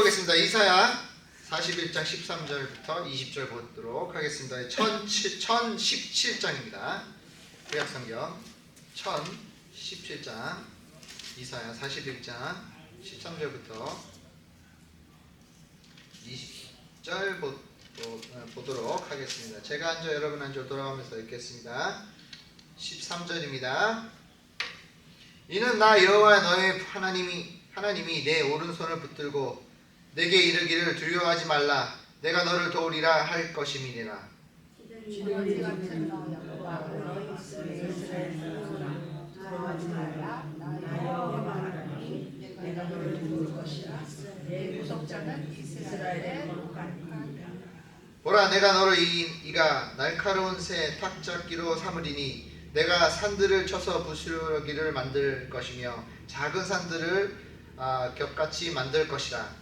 읽어보겠습니다. 이사야 41장 13절부터 20절 보도록 하겠습니다. 1017장입니다. 구약성경 1017장 이사야 41장 13절부터 20절 보도록 하겠습니다. 제가 앉아 여러분 앉아 돌아가면서 읽겠습니다. 13절입니다. 이는 나 여호와 너의 하나님이 내 오른손을 붙들고 내게 이르기를 두려워하지 말라 내가 너를 도우리라 할 것임이니라. 보라 내가 너를 이가 날카로운 새 탁잡기로 삼으리니 내가 산들을 쳐서 부스러기를 만들 것이며 작은 산들을 겹같이 만들 것이라.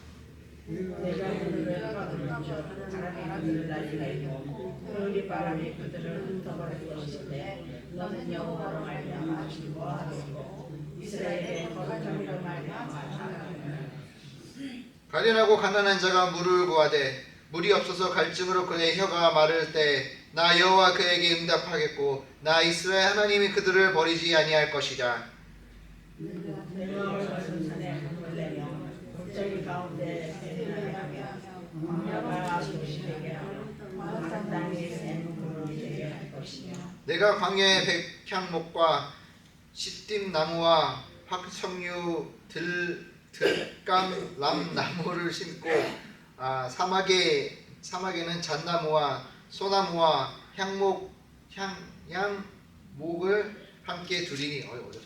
내가 그들을 가두리죠. 바람이 날리고 그러기 바람이 그들을 흩어버릴 것인데 너는 여호와로 말미암아 즐거워하겠고 이스라엘의 거룩함으로 말미암아 가련하고 가난한 자가 물을 구하되 물이 없어서 갈증으로 그의 혀가 마를 때 나 여호와 그에게 응답하겠고 나 이스라엘 하나님이 그들을 버리지 아니할 것이라. 내 마음을 같은 산에 물레며 골짜기 가운데 배나하며 광야가 소심하게 하며 마른 땅에 샘물을 되게 할 것이며 내가 광야의 백향목과 시띠나무와 화석류 들감람 나무를 심고 사막에는 잣나무와 소나무와 향목을 함께 두리니. 어렵다.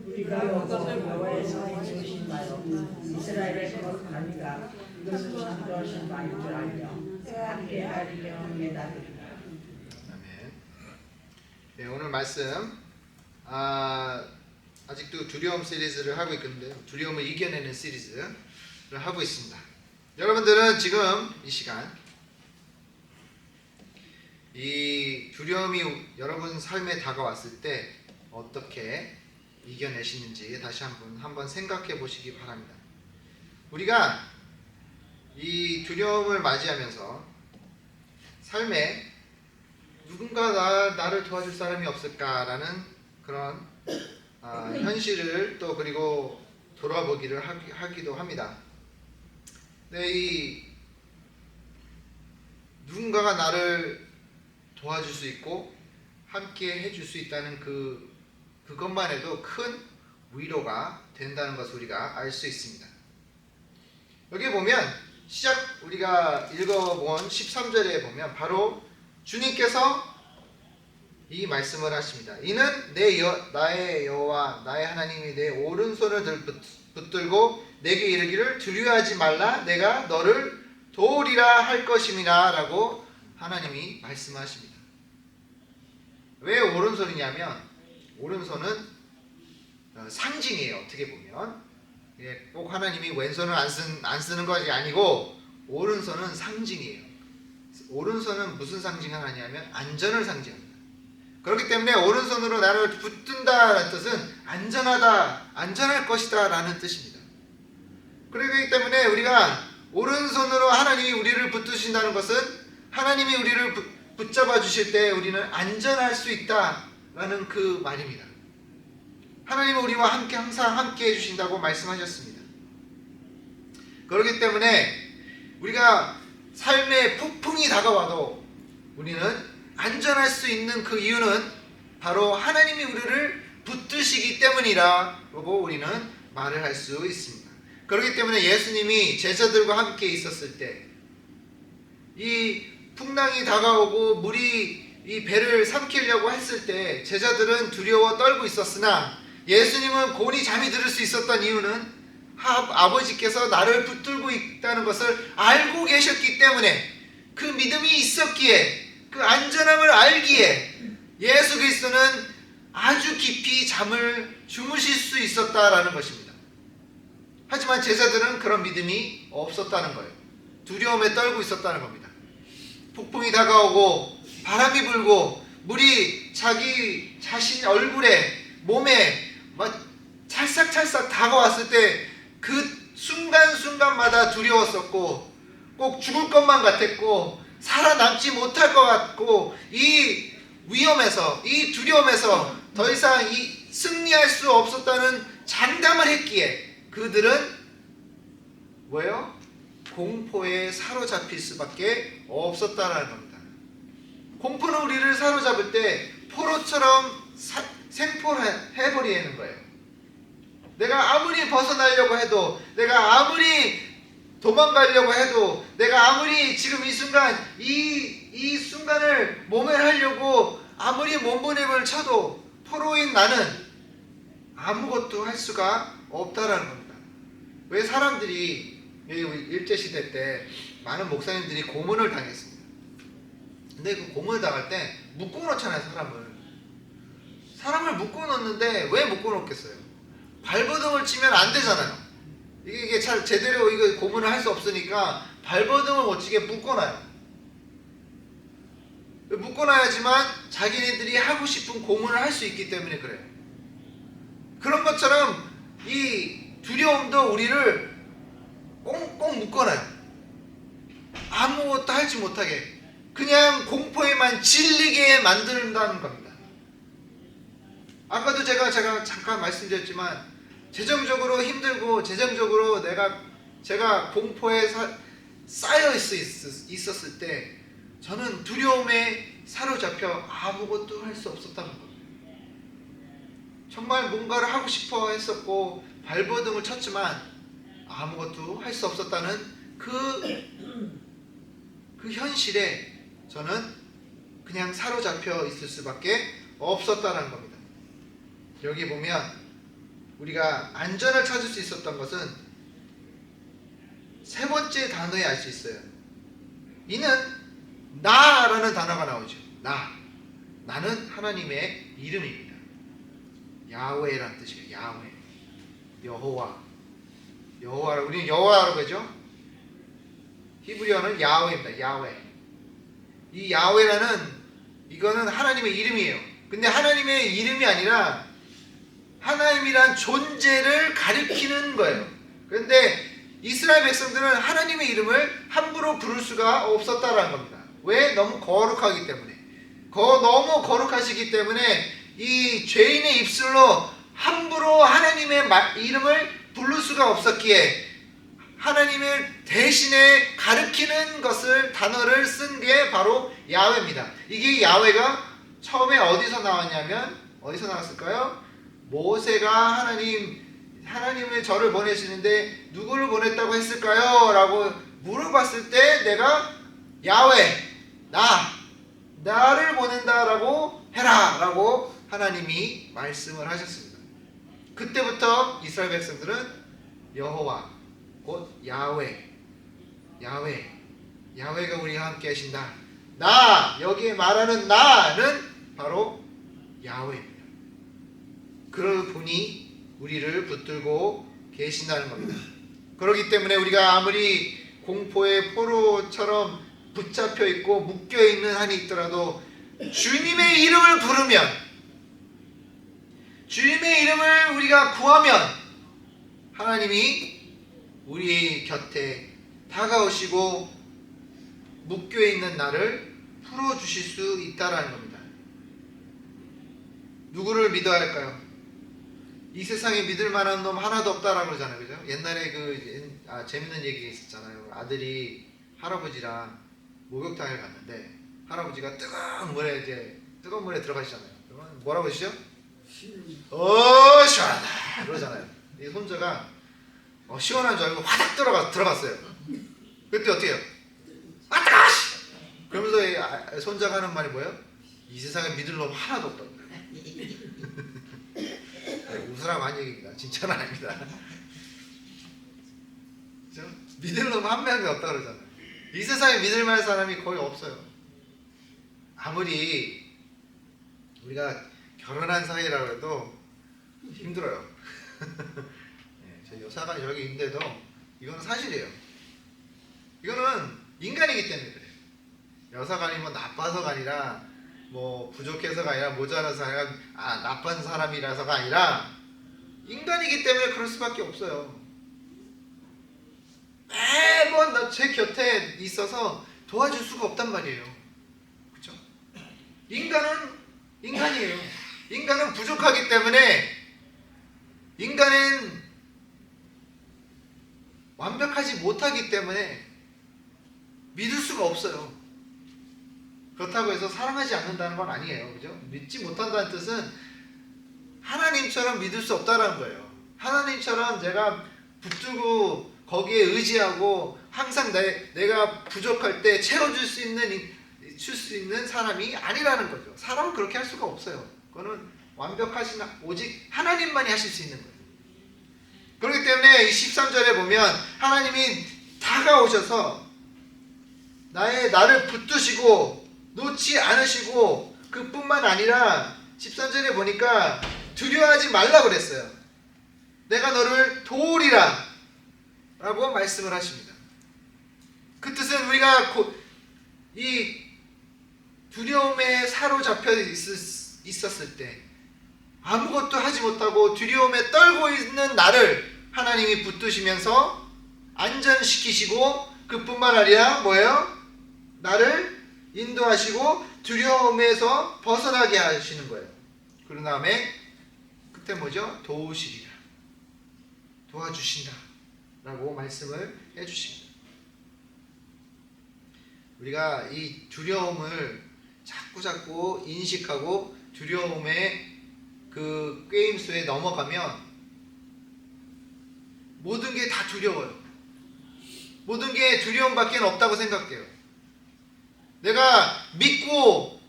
우리가 여호와에서 인도하신바요 이스라엘의 거룩하니까 이것은 인도하신 바인 줄 알며 함께 하리며 매달리리라. 아멘. 네, 오늘 말씀 아직도 두려움 시리즈를 하고 있는데요. 두려움을 이겨내는 시리즈를 하고 있습니다. 여러분들은 지금 이 시간 이 두려움이 여러분 삶에 다가왔을 때 어떻게 이겨내시는지 다시 한번 생각해 보시기 바랍니다. 우리가 이 두려움을 맞이하면서 삶에 누군가 나를 도와줄 사람이 없을까라는 그런 현실을 또 그리고 돌아보기를 하기도 합니다. 근데 이 누군가가 나를 도와줄 수 있고 함께 해줄 수 있다는 그것만 해도 큰 위로가 된다는 것을 우리가 알 수 있습니다. 여기 보면 우리가 읽어본 13절에 보면 바로 주님께서 이 말씀을 하십니다. 이는 나의 여호와 나의 하나님이 내 오른손을 붙들고 내게 이르기를 두려워하지 말라 내가 너를 도우리라 할 것임이라 라고 하나님이 말씀하십니다. 왜 오른손이냐면 오른손은 상징이에요. 어떻게 보면 꼭 하나님이 왼손을 안 쓰는 것이 아니고 오른손은 상징이에요. 오른손은 무슨 상징을 하냐면 안전을 상징합니다. 그렇기 때문에 오른손으로 나를 붙든다는 뜻은 안전할 것이다 라는 뜻입니다. 그렇기 때문에 우리가 오른손으로 하나님이 우리를 붙드신다는 것은 하나님이 우리를 붙잡아 주실 때 우리는 안전할 수 있다라는 그 말입니다. 하나님은 우리와 항상 함께 해주신다고 말씀하셨습니다. 그렇기 때문에 우리가 삶의 폭풍이 다가와도 우리는 안전할 수 있는 그 이유는 바로 하나님이 우리를 붙드시기 때문이라고 우리는 말을 할 수 있습니다. 그렇기 때문에 예수님이 제자들과 함께 있었을 때 이 풍랑이 다가오고 물이 이 배를 삼키려고 했을 때 제자들은 두려워 떨고 있었으나 예수님은 곤히 잠이 들을 수 있었던 이유는 아버지께서 나를 붙들고 있다는 것을 알고 계셨기 때문에 그 믿음이 있었기에 그 안전함을 알기에 예수 그리스도는 아주 깊이 잠을 주무실 수 있었다라는 것입니다. 하지만 제자들은 그런 믿음이 없었다는 거예요. 두려움에 떨고 있었다는 겁니다. 폭풍이 다가오고 바람이 불고 물이 자기 자신 얼굴에 몸에 막 찰싹찰싹 다가왔을 때 그 순간순간마다 두려웠었고 꼭 죽을 것만 같았고 살아남지 못할 것 같고 이 위험에서 이 두려움에서 더 이상 이 승리할 수 없었다는 장담을 했기에 그들은 뭐예요? 공포에 사로잡힐 수밖에 없었다라는 겁니다. 공포는 우리를 사로잡을 때 포로처럼 생포해버리는 거예요. 내가 아무리 벗어나려고 해도, 내가 아무리 도망가려고 해도, 내가 아무리 지금 이 순간 이 순간을 모면하려고 아무리 몸부림을 쳐도 포로인 나는 아무것도 할 수가 없다라는 겁니다. 왜 사람들이 일제시대 때 많은 목사님들이 고문을 당했습니다. 근데 그 고문을 당할 때 묶어놓잖아요. 사람을 묶어놓는데 왜 묶어놓겠어요? 발버둥을 치면 안 되잖아요. 이게 잘 제대로 이거 고문을 할 수 없으니까 발버둥을 못 치게 묶어놔요. 묶어놔야지만 자기네들이 하고 싶은 고문을 할 수 있기 때문에 그래요. 그런 것처럼 이 두려움도 우리를 꽁꽁 묶어놔요. 아무것도 하지 못하게 그냥 공포에만 질리게 만든다는 겁니다. 아까도 제가 잠깐 말씀드렸지만 재정적으로 힘들고 재정적으로 제가 공포에 쌓여 있었을 때 저는 두려움에 사로잡혀 아무것도 할 수 없었다는 겁니다. 정말 뭔가를 하고 싶어 했었고 발버둥을 쳤지만 아무것도 할 수 없었다는 그 현실에 저는 그냥 사로잡혀 있을 수밖에 없었다는 겁니다. 여기 보면 우리가 안전을 찾을 수 있었던 것은 세 번째 단어에 알 수 있어요. 이는 나라는 단어가 나오죠. 나는 하나님의 이름입니다. 야훼라는 뜻이에요. 야훼, 여호와. 우리는 여호와라고 하죠. 히브리어는 야훼입니다. 야훼. 이 야훼라는 이거는 하나님의 이름이에요. 근데 하나님의 이름이 아니라 하나님이란 존재를 가리키는 거예요. 그런데 이스라엘 백성들은 하나님의 이름을 함부로 부를 수가 없었다라는 겁니다. 왜? 너무 거룩하기 때문에. 너무 거룩하시기 때문에 이 죄인의 입술로 함부로 하나님의 이름을 부를 수가 없었기에 하나님을 대신에 가리키는 단어를 쓴 게 바로 야훼입니다. 이게 야훼가 처음에 어디서 나왔냐면 어디서 나왔을까요? 모세가 하나님의 저를 보내시는데 누구를 보냈다고 했을까요? 라고 물어봤을 때 내가 야훼, 나를 보낸다라고 해라 라고 하나님이 말씀을 하셨습니다. 그때부터 이스라엘 백성들은 여호와 곧 야훼가 우리와 함께 하신다. 여기에 말하는 나는 바로 야훼입니다. 그런 분이 우리를 붙들고 계신다는 겁니다. 그렇기 때문에 우리가 아무리 공포의 포로처럼 붙잡혀 있고 묶여 있는 한이 있더라도 주님의 이름을 부르면, 주님의 이름을 우리가 구하면 하나님이 우리 곁에 다가오시고 묶여 있는 나를 풀어주실 수 있다라는 겁니다. 누구를 믿어야 할까요? 이 세상에 믿을 만한 놈 하나도 없다라고 그러잖아요. 그죠? 옛날에 재밌는 얘기 있었잖아요. 아들이 할아버지랑 목욕탕에 갔는데 할아버지가 뜨거운 물에 들어가시잖아요. 그러면 뭐라고 하시죠? 시원하다 그러잖아요. 이 손자가 시원한 줄 알고 화닥 들어갔어요. 그때 어떻게 해요? 뜨거워! 그러면서 손자가 하는 말이 뭐예요? 이 세상에 믿을 놈 하나도 없다. 웃으라고 한 얘기입니다. 진짜는 아닙니다. 그렇죠? 믿을 놈 한 명이 없다 그러잖아요. 이 세상에 믿을 만한 사람이 거의 없어요. 아무리 우리가 결혼한 사이라고 해도 힘들어요. 제 여사가 여기 있는데도 이거는 사실이에요. 이거는 인간이기 때문에 그래요. 여사가 아니면 나빠서가 아니라 부족해서가 아니라 모자라서가 아니라 나쁜 사람이라서가 아니라 인간이기 때문에 그럴 수밖에 없어요. 매번 제 곁에 있어서 도와줄 수가 없단 말이에요. 그렇죠? 인간은 인간이에요. 인간은 부족하기 때문에 인간은 완벽하지 못하기 때문에 믿을 수가 없어요. 그렇다고 해서 사랑하지 않는다는 건 아니에요. 그죠? 믿지 못한다는 뜻은 하나님처럼 믿을 수 없다는 거예요. 하나님처럼 제가 붙들고 거기에 의지하고 항상 내가 부족할 때 채워줄 수 있는 사람이 아니라는 거죠. 사람은 그렇게 할 수가 없어요. 그거는 완벽하신 오직 하나님만이 하실 수 있는 거예요. 그렇기 때문에 이 13절에 보면 하나님이 다가오셔서 나를 붙드시고 놓지 않으시고 그뿐만 아니라 13절에 보니까 두려워하지 말라 그랬어요. 내가 너를 도우리라 라고 말씀을 하십니다. 그 뜻은 우리가 이 두려움에 사로잡혀 있었을 때 아무것도 하지 못하고 두려움에 떨고 있는 나를 하나님이 붙드시면서 안전시키시고 그뿐만 아니라 뭐예요? 나를 인도하시고 두려움에서 벗어나게 하시는 거예요. 그런 다음에 그때 뭐죠? 도우시리라, 도와주신다 라고 말씀을 해주십니다. 우리가 이 두려움을 자꾸 인식하고 두려움의 그 게임수에 넘어가면 모든 게 다 두려워요. 모든 게 두려움밖에 없다고 생각해요. 내가 믿고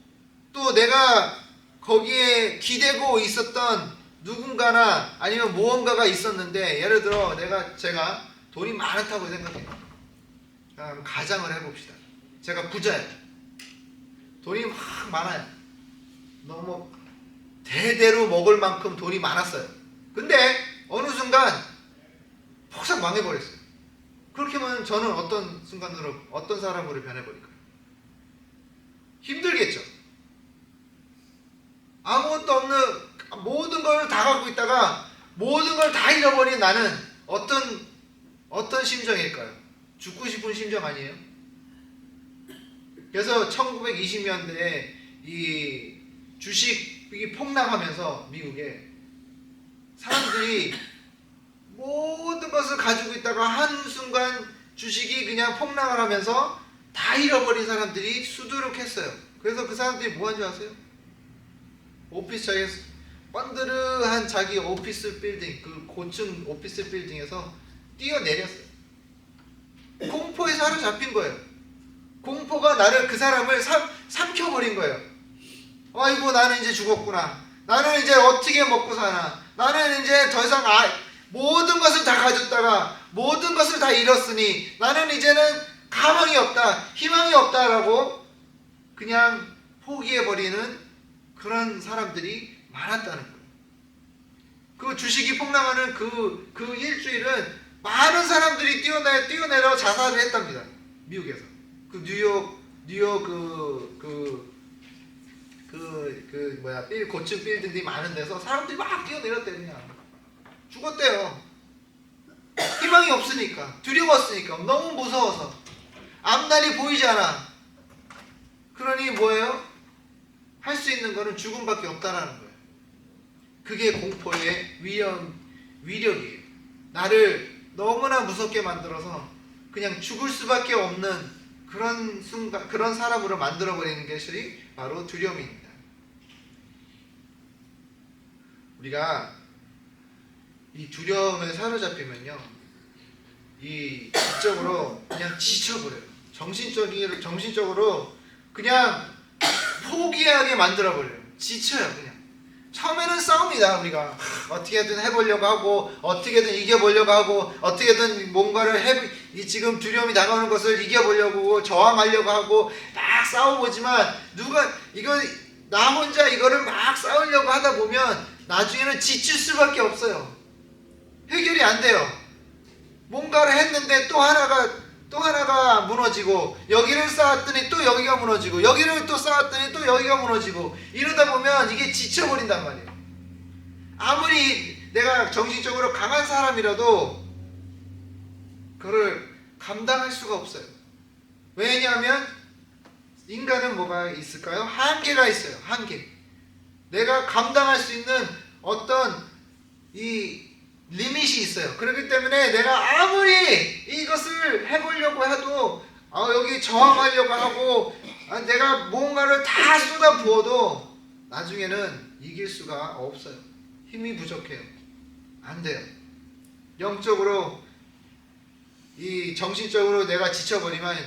또 내가 거기에 기대고 있었던 누군가나 아니면 무언가가 있었는데, 예를 들어 제가 돈이 많다고 생각해요. 그럼 가정을 해봅시다. 제가 부자예요. 돈이 막 많아요. 너무 대대로 먹을 만큼 돈이 많았어요. 근데 어느 순간 폭삭 망해버렸어요. 그렇게 하면 저는 어떤 순간으로 어떤 사람으로 변해버릴까요? 힘들겠죠. 아무것도 없는 모든 걸 다 갖고 있다가 모든 걸 다 잃어버린 나는 어떤 심정일까요? 죽고 싶은 심정 아니에요? 그래서 1920년대에 이 주식이 폭락하면서 미국에 사람들이 모든 것을 가지고 있다가 한순간 주식이 그냥 폭락을 하면서 다 잃어버린 사람들이 수두룩했어요. 그래서 그 사람들이 뭐 한 줄 아세요? 오피스처에서 번드르한 자기 오피스 빌딩, 그 고층 오피스 빌딩에서 뛰어내렸어요. 공포에 사로잡힌 거예요. 공포가 그 사람을 삼켜버린 거예요. 아이고, 나는 이제 죽었구나. 나는 이제 어떻게 먹고 사나. 나는 이제 더 이상 모든 것을 다 가졌다가 모든 것을 다 잃었으니 나는 이제는 가망이 없다, 희망이 없다라고 그냥 포기해버리는 그런 사람들이 많았다는 거예요. 그 주식이 폭락하는 그 일주일은 많은 사람들이 뛰어내려 자살을 했답니다. 미국에서. 그 뉴욕 고층 빌딩들이 많은 데서 사람들이 막 뛰어내렸대요. 그냥 죽었대요. 희망이 없으니까, 두려웠으니까, 너무 무서워서 앞날이 보이지 않아. 그러니 뭐예요? 할 수 있는 거는 죽음밖에 없다라는 거예요. 그게 공포의 위력이에요. 나를 너무나 무섭게 만들어서 그냥 죽을 수밖에 없는 그런 순간, 그런 사람으로 만들어버리는 것이 바로 두려움입니다. 우리가 이 두려움에 사로잡히면요, 이 지적으로 그냥 지쳐버려요. 정신적으로 그냥 포기하게 만들어버려요. 지쳐요. 그냥 처음에는 싸웁니다. 우리가 어떻게든 해보려고 하고 어떻게든 이겨보려고 하고 어떻게든 뭔가를 지금 두려움이 다가오는 것을 이겨보려고 저항하려고 하고 막 싸워보지만 나 혼자 이거를 막 싸우려고 하다 보면 나중에는 지칠 수밖에 없어요. 해결이 안 돼요. 뭔가를 했는데 또 하나가 무너지고, 여기를 쌓았더니 또 여기가 무너지고, 여기를 또 쌓았더니 또 여기가 무너지고, 이러다 보면 이게 지쳐버린단 말이에요. 아무리 내가 정신적으로 강한 사람이라도 그거를 감당할 수가 없어요. 왜냐하면 인간은 뭐가 있을까요? 한계가 있어요. 한계. 내가 감당할 수 있는 어떤 이 리밋이 있어요. 그렇기 때문에 내가 아무리 이것을 해보려고 해도 여기 저항하려고 하고 내가 뭔가를 다 쏟아 부어도 나중에는 이길 수가 없어요. 힘이 부족해요. 안 돼요. 영적으로 이 정신적으로 내가 지쳐버리면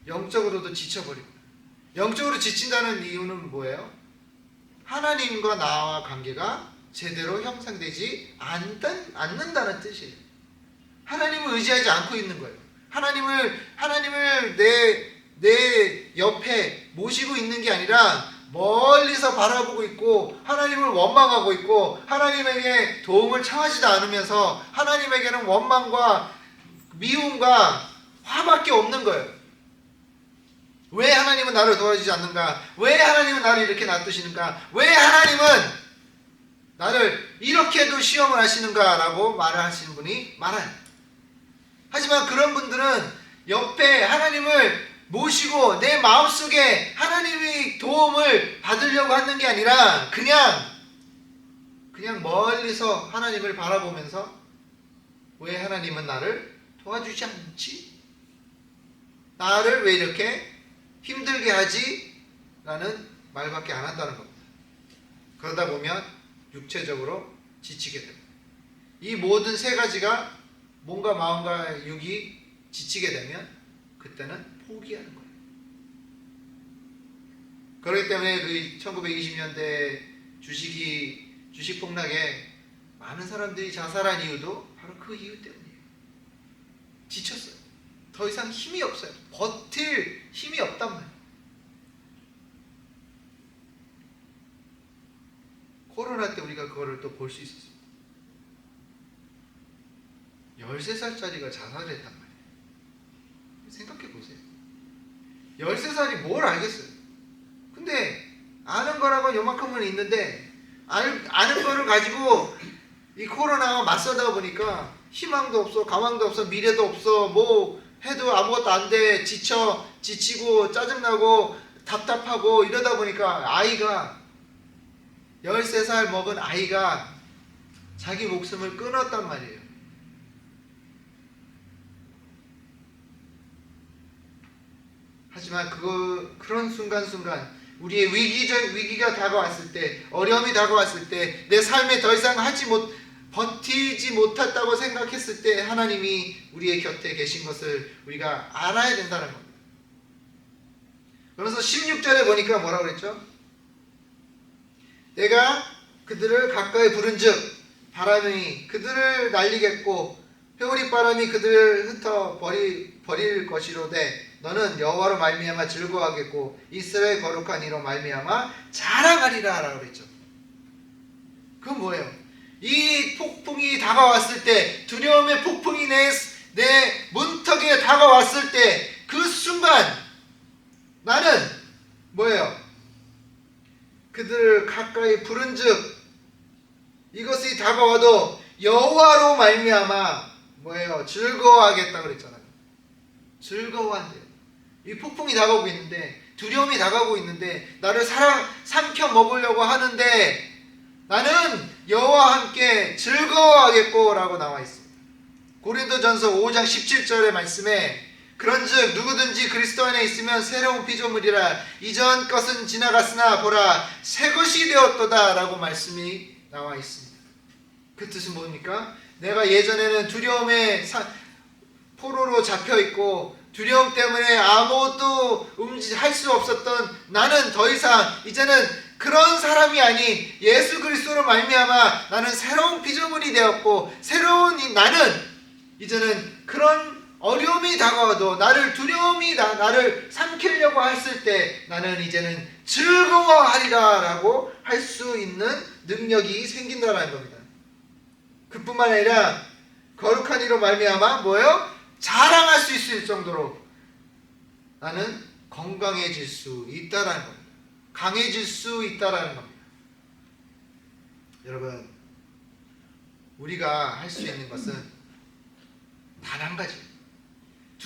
영적으로도 지쳐버리고, 영적으로 지친다는 이유는 뭐예요? 하나님과 나와 관계가 제대로 형성되지 않는다는 뜻이에요. 하나님을 의지하지 않고 있는 거예요. 하나님을 내 옆에 모시고 있는 게 아니라 멀리서 바라보고 있고 하나님을 원망하고 있고 하나님에게 도움을 청하지도 않으면서 하나님에게는 원망과 미움과 화밖에 없는 거예요. 왜 하나님은 나를 도와주지 않는가? 왜 하나님은 나를 이렇게 놔두시는가? 왜 하나님은 나를 이렇게도 시험을 하시는가? 라고 말을 하시는 분이 많아요. 하지만 그런 분들은 옆에 하나님을 모시고 내 마음속에 하나님의 도움을 받으려고 하는 게 아니라 그냥 멀리서 하나님을 바라보면서 왜 하나님은 나를 도와주지 않지? 나를 왜 이렇게 힘들게 하지? 라는 말밖에 안 한다는 겁니다. 그러다 보면 육체적으로 지치게 됩니다. 이 모든 세 가지가 몸과 마음과 육이 지치게 되면 그때는 포기하는 거예요. 그렇기 때문에 그 1920년대 주식 폭락에 많은 사람들이 자살한 이유도 바로 그 이유 때문이에요. 지쳤어요. 더 이상 힘이 없어요. 버틸 힘이 없단 말이에요. 코로나 때 우리가 그거를 또 볼 수 있었어요. 13살짜리가 자살을 했단 말이에요. 생각해 보세요. 13살이 뭘 알겠어요. 근데 아는 거라고 요만큼은 있는데 아는 거를 가지고 이 코로나와 맞서다 보니까 희망도 없어, 가망도 없어, 미래도 없어, 뭐 해도 아무것도 안 돼, 지치고 짜증나고 답답하고 이러다 보니까 아이가 13살 먹은 아이가 자기 목숨을 끊었단 말이에요. 하지만 그런 순간순간 우리의 위기가 다가왔을 때, 어려움이 다가왔을 때, 내 삶에 더 이상 버티지 못했다고 생각했을 때 하나님이 우리의 곁에 계신 것을 우리가 알아야 된다는 겁니다. 그래서 16절에 보니까 뭐라고 그랬죠? 내가 그들을 가까이 부른즉 바람이 그들을 날리겠고 회오리 바람이 그들을 흩어 버릴 것이로되 너는 여호와로 말미암아 즐거워하겠고 이스라엘 거룩한 이로 말미암아 자랑하리라 라고 그랬죠. 그건 뭐예요? 이 폭풍이 다가왔을 때, 두려움의 폭풍이 내 문턱에 다가왔을 때 그 순간 나는 뭐예요? 그들을 가까이 부른즉 이것이 다가와도 여호와로 말미암아 뭐예요? 즐거워하겠다 그랬잖아요. 즐거워한대요. 이 폭풍이 다가오고 있는데, 두려움이 다가오고 있는데, 나를 삼켜 먹으려고 하는데 나는 여호와와 함께 즐거워하겠고 라고 나와 있습니다. 고린도전서 5장 17절의 말씀에 그런즉 누구든지 그리스도 안에 있으면 새로운 피조물이라 이전 것은 지나갔으나 보라 새 것이 되었도다 라고 말씀이 나와 있습니다. 그 뜻은 뭡니까? 내가 예전에는 두려움에 포로로 잡혀있고 두려움 때문에 아무것도 할 수 없었던 나는 더 이상 이제는 그런 사람이 아닌 예수 그리스도로 말미암아 나는 새로운 피조물이 되었고 새로운 나는 이제는 그런 어려움이 다가와도 나를 삼키려고 했을 때 나는 이제는 즐거워하리라 라고 할 수 있는 능력이 생긴다는 겁니다. 그뿐만 아니라 거룩한 이로 말미암아 뭐예요? 자랑할 수 있을 정도로 나는 건강해질 수 있다라는 겁니다. 강해질 수 있다라는 겁니다. 여러분, 우리가 할 수 있는 것은 단 한 가지.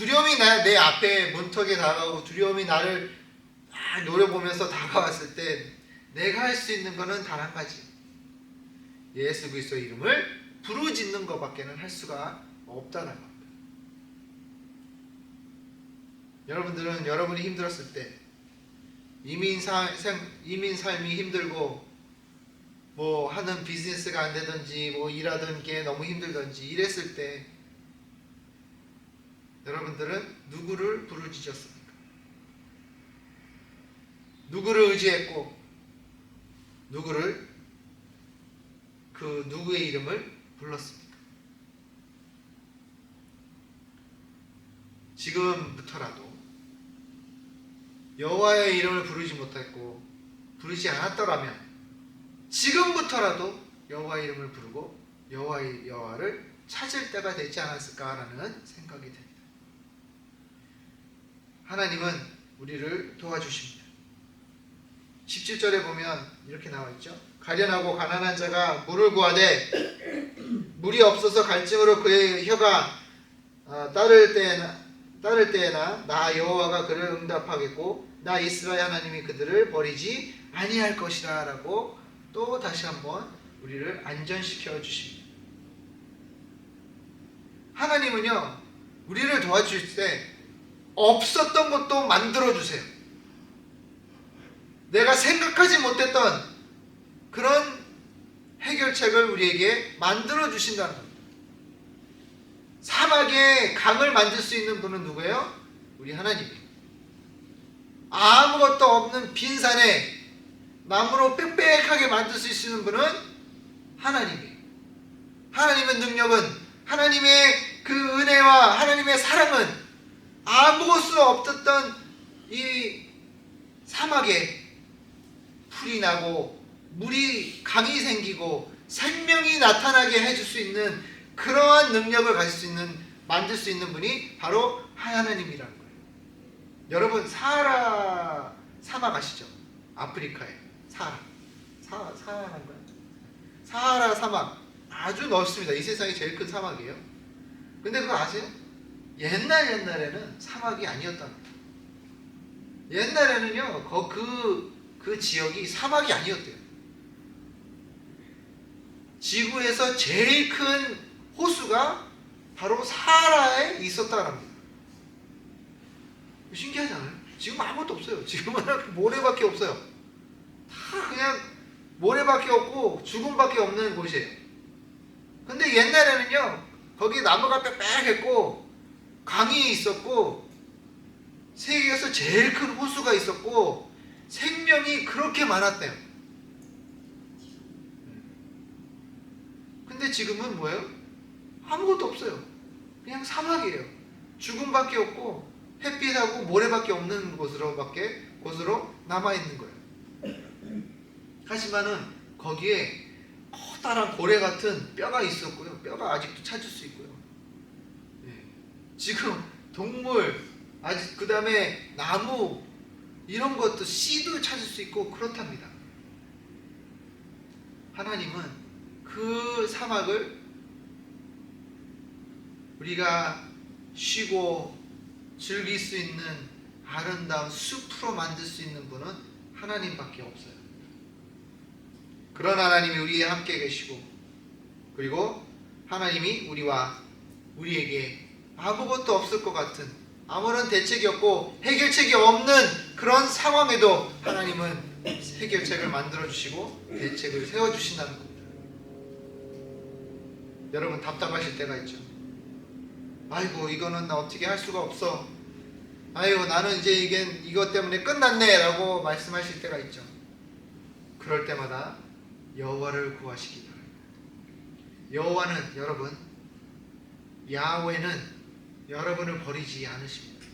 두려움이 내 앞에 문턱에 다가오고 두려움이 나를 막 노려보면서 다가왔을 때 내가 할 수 있는 거는 단 한 가지. 예수 그리스도의 이름을 부르짖는 것밖에는 할 수가 없다는 겁니다. 여러분들은 여러분이 힘들었을 때 이민 삶이 힘들고 뭐 하는 비즈니스가 안 되든지 뭐 일하던 게 너무 힘들든지 이랬을 때 여러분들은 누구를 부르짖었습니까? 누구를 의지했고 그 누구의 이름을 불렀습니까? 지금부터라도 여호와의 이름을 부르지 못했고 부르지 않았더라면 지금부터라도 여호와의 이름을 부르고 여호와를 찾을 때가 되지 않았을까라는 생각이 듭니다. 하나님은 우리를 도와주십니다. 17절에 보면 이렇게 나와 있죠. 가련하고 가난한 자가 물을 구하되 물이 없어서 갈증으로 그의 혀가 따를 때에나 나 여호와가 그를 응답하겠고 나 이스라엘 하나님이 그들을 버리지 아니할 것이라 라고 또 다시 한번 우리를 안전시켜 주십니다. 하나님은요 우리를 도와주실 때 없었던 것도 만들어 주세요. 내가 생각하지 못했던 그런 해결책을 우리에게 만들어 주신다는 겁니다. 사막에 강을 만들 수 있는 분은 누구예요? 우리 하나님이에요. 아무것도 없는 빈 산에 나무로 빽빽하게 만들 수 있는 분은 하나님이에요. 하나님의 능력은, 하나님의 그 은혜와 하나님의 사랑은 아무것도 없었던 이 사막에 풀이 나고 물이 강이 생기고 생명이 나타나게 해줄 수 있는 그러한 능력을 가질 수 있는, 만들 수 있는 분이 바로 하나님이라는 거예요. 여러분 사하라 사막 아시죠? 아프리카에 사하라는 거예요. 사하라 사막 아주 넓습니다. 이 세상에 제일 큰 사막이에요. 근데 그거 아세요? 옛날에는 사막이 아니었답니다. 옛날에는요 그 지역이 사막이 아니었대요. 지구에서 제일 큰 호수가 바로 사하라에 있었다고 합니다. 신기하잖아요. 지금 아무것도 없어요. 지금은 모래밖에 없어요. 다 그냥 모래밖에 없고 죽음밖에 없는 곳이에요. 근데 옛날에는요 거기 나무가 빽빽했고 강이 있었고 세계에서 제일 큰 호수가 있었고 생명이 그렇게 많았대요. 근데 지금은 뭐예요? 아무것도 없어요. 그냥 사막이에요. 죽음밖에 없고 햇빛하고 모래밖에 없는 곳으로 남아있는 거예요. 하지만은 거기에 커다란 고래 같은 뼈가 있었고요. 뼈가 아직도 찾을 수 있고요. 지금 동물, 아직 그 다음에 나무 이런 것도 씨도 찾을 수 있고 그렇답니다. 하나님은 그 사막을 우리가 쉬고 즐길 수 있는 아름다운 숲으로 만들 수 있는 분은 하나님밖에 없어요. 그런 하나님이 우리에 함께 계시고, 그리고 하나님이 우리에게 아무것도 없을 것 같은, 아무런 대책이 없고 해결책이 없는 그런 상황에도 하나님은 해결책을 만들어 주시고 대책을 세워 주신다는 겁니다. 여러분 답답하실 때가 있죠. 아이고 이거는 나 어떻게 할 수가 없어. 아이고 나는 이제 이것 때문에 끝났네 라고 말씀하실 때가 있죠. 그럴 때마다 여호와를 구하시기 바랍니다. 여호와는 여러분, 야훼는 여러분을 버리지 않으십니다.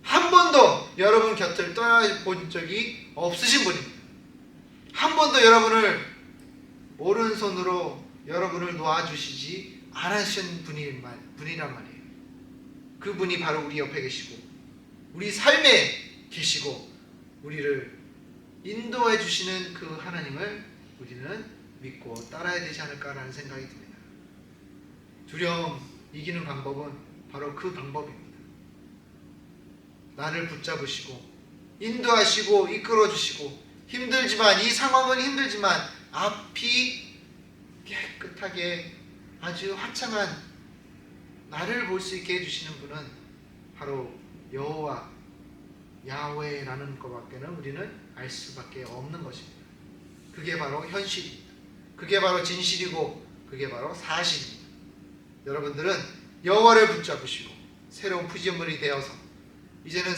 한 번도 여러분 곁을 떠나본 적이 없으신 분입니다. 한 번도 여러분을 오른손으로 여러분을 놓아주시지 않으신 분이란 말이에요. 그분이 바로 우리 옆에 계시고 우리 삶에 계시고 우리를 인도해 주시는 그 하나님을 우리는 믿고 따라야 되지 않을까라는 생각이 듭니다. 두려움 이기는 방법은 바로 그 방법입니다. 나를 붙잡으시고 인도하시고 이끌어주시고, 힘들지만, 이 상황은 힘들지만 앞이 깨끗하게 아주 화창한 나를 볼 수 있게 해주시는 분은 바로 여호와 야훼라는 것밖에는 우리는 알 수밖에 없는 것입니다. 그게 바로 현실입니다. 그게 바로 진실이고 그게 바로 사실입니다. 여러분들은 여호와를 붙잡으시고 새로운 피조물이 되어서 이제는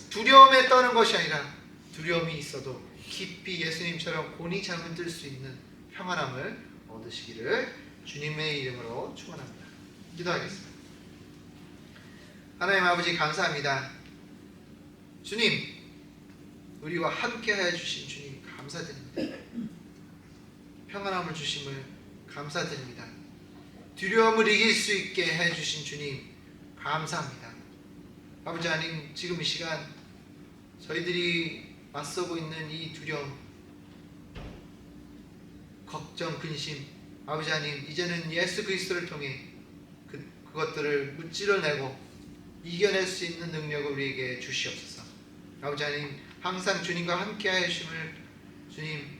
두려움에 떠는 것이 아니라, 두려움이 있어도 깊이 예수님처럼 곤히 잠을 들 수 있는 평안함을 얻으시기를 주님의 이름으로 축원합니다. 기도하겠습니다. 하나님 아버지, 감사합니다. 주님, 우리와 함께하여 주신 주님 감사드립니다. 평안함을 주심을 감사드립니다. 두려움을 이길 수 있게 해주신 주님 감사합니다. 아버지 하나님, 지금 이 시간 저희들이 맞서고 있는 이 두려움, 걱정, 근심, 아버지 하나님, 이제는 예수 그리스도를 통해 그것들을 무찌러내고 이겨낼 수 있는 능력을 우리에게 주시옵소서. 아버지 하나님, 항상 주님과 함께하여 주심을 주님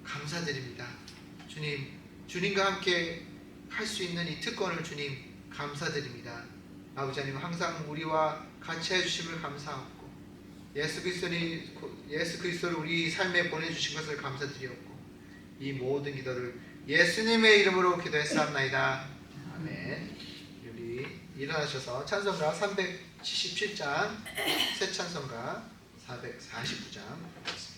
감사드립니다. 주님, 주님과 함께 할 수 있는 이 특권을 주님 감사드립니다. 아버지 하나님, 항상 우리와 같이 해주심을 감사하고 예수 그리스도를 우리 삶에 보내주신 것을 감사드리옵고, 이 모든 기도를 예수님의 이름으로 기도했사옵나이다. 아멘. 우리 일어나셔서 찬송가 377장, 새 찬송가 449장 보겠습니다.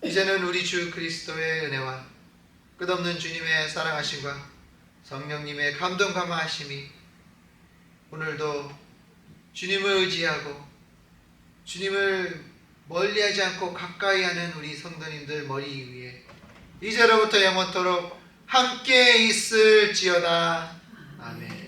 이제는 우리 주 그리스도의 은혜와 끝없는 주님의 사랑하심과 성령님의 감동 감화하심이 오늘도 주님을 의지하고 주님을 멀리하지 않고 가까이 하는 우리 성도님들 머리 위에 이제로부터 영원토록 함께 있을지어다. 아멘.